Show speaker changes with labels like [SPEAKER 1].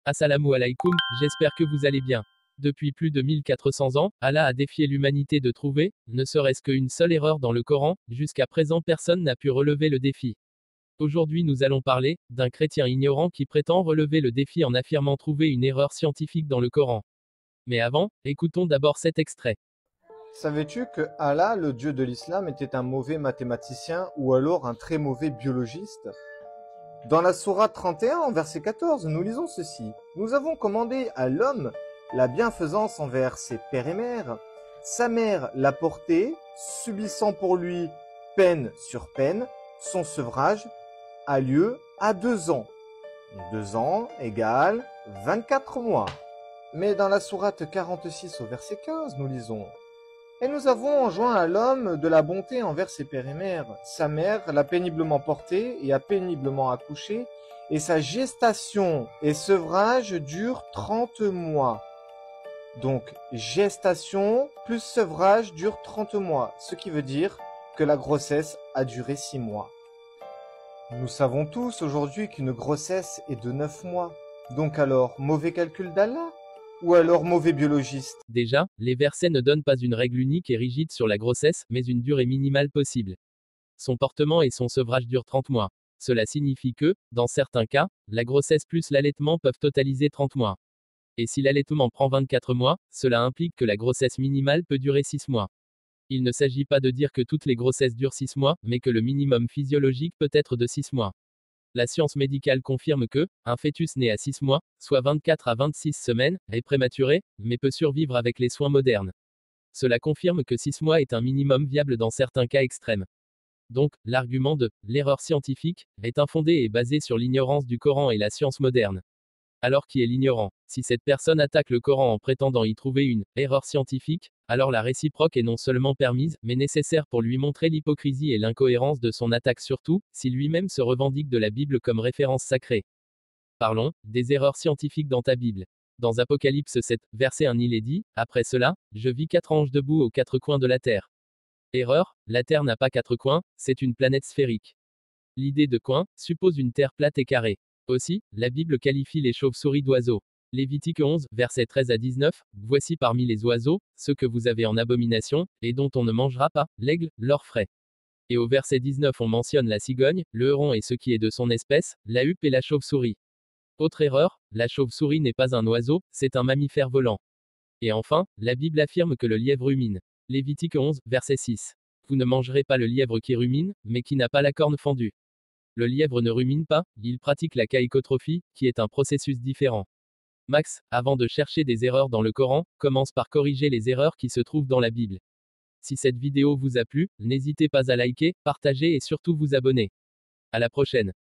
[SPEAKER 1] Assalamu alaikum, j'espère que vous allez bien. Depuis plus de 1400 ans, Allah a défié l'humanité de trouver, ne serait-ce qu'une seule erreur dans le Coran, jusqu'à présent personne n'a pu relever le défi. Aujourd'hui nous allons parler, d'un chrétien ignorant qui prétend relever le défi en affirmant trouver une erreur scientifique dans le Coran. Mais avant, écoutons d'abord cet extrait.
[SPEAKER 2] Savais-tu que Allah, le dieu de l'islam, était un mauvais mathématicien ou alors un très mauvais biologiste? Dans la sourate 31, verset 14, nous lisons ceci. Nous avons commandé à l'homme la bienfaisance envers ses pères et mères. Sa mère l'a porté, subissant pour lui peine sur peine. Son sevrage a lieu à 2 ans. 2 ans égale 24 mois. Mais dans la sourate 46 au verset 15, nous lisons: et nous avons enjoint à l'homme de la bonté envers ses pères et mères. Sa mère l'a péniblement porté et a péniblement accouché, et sa gestation et sevrage durent 30 mois. Donc, gestation plus sevrage dure 30 mois, ce qui veut dire que la grossesse a duré 6 mois. Nous savons tous aujourd'hui qu'une grossesse est de 9 mois. Donc alors, mauvais calcul d'Allah? Ou alors mauvais biologiste?
[SPEAKER 1] Déjà, les versets ne donnent pas une règle unique et rigide sur la grossesse, mais une durée minimale possible. Son portement et son sevrage durent 30 mois. Cela signifie que, dans certains cas, la grossesse plus l'allaitement peuvent totaliser 30 mois. Et si l'allaitement prend 24 mois, cela implique que la grossesse minimale peut durer 6 mois. Il ne s'agit pas de dire que toutes les grossesses durent 6 mois, mais que le minimum physiologique peut être de 6 mois. La science médicale confirme que, un fœtus né à 6 mois, soit 24 à 26 semaines, est prématuré, mais peut survivre avec les soins modernes. Cela confirme que 6 mois est un minimum viable dans certains cas extrêmes. Donc, l'argument de l'erreur scientifique est infondé et basé sur l'ignorance du Coran et la science moderne. Alors qui est l'ignorant? Si cette personne attaque le Coran en prétendant y trouver une erreur scientifique, alors la réciproque est non seulement permise, mais nécessaire pour lui montrer l'hypocrisie et l'incohérence de son attaque, surtout si lui-même se revendique de la Bible comme référence sacrée. Parlons des erreurs scientifiques dans ta Bible. Dans Apocalypse 7, verset 1, il est dit: après cela, je vis 4 anges debout aux 4 coins de la terre. Erreur, la terre n'a pas 4 coins, c'est une planète sphérique. L'idée de coin suppose une terre plate et carrée. Aussi, la Bible qualifie les chauves-souris d'oiseaux. Lévitique 11, versets 13 à 19, voici parmi les oiseaux, ceux que vous avez en abomination, et dont on ne mangera pas, l'aigle, l'orfraie. Et au verset 19 on mentionne la cigogne, le héron et ce qui est de son espèce, la huppe et la chauve-souris. Autre erreur, la chauve-souris n'est pas un oiseau, c'est un mammifère volant. Et enfin, la Bible affirme que le lièvre rumine. Lévitique 11, verset 6. Vous ne mangerez pas le lièvre qui rumine, mais qui n'a pas la corne fendue. Le lièvre ne rumine pas, il pratique la caïcotrophie, qui est un processus différent. Max, avant de chercher des erreurs dans le Coran, commence par corriger les erreurs qui se trouvent dans la Bible. Si cette vidéo vous a plu, n'hésitez pas à liker, partager et surtout vous abonner. À la prochaine.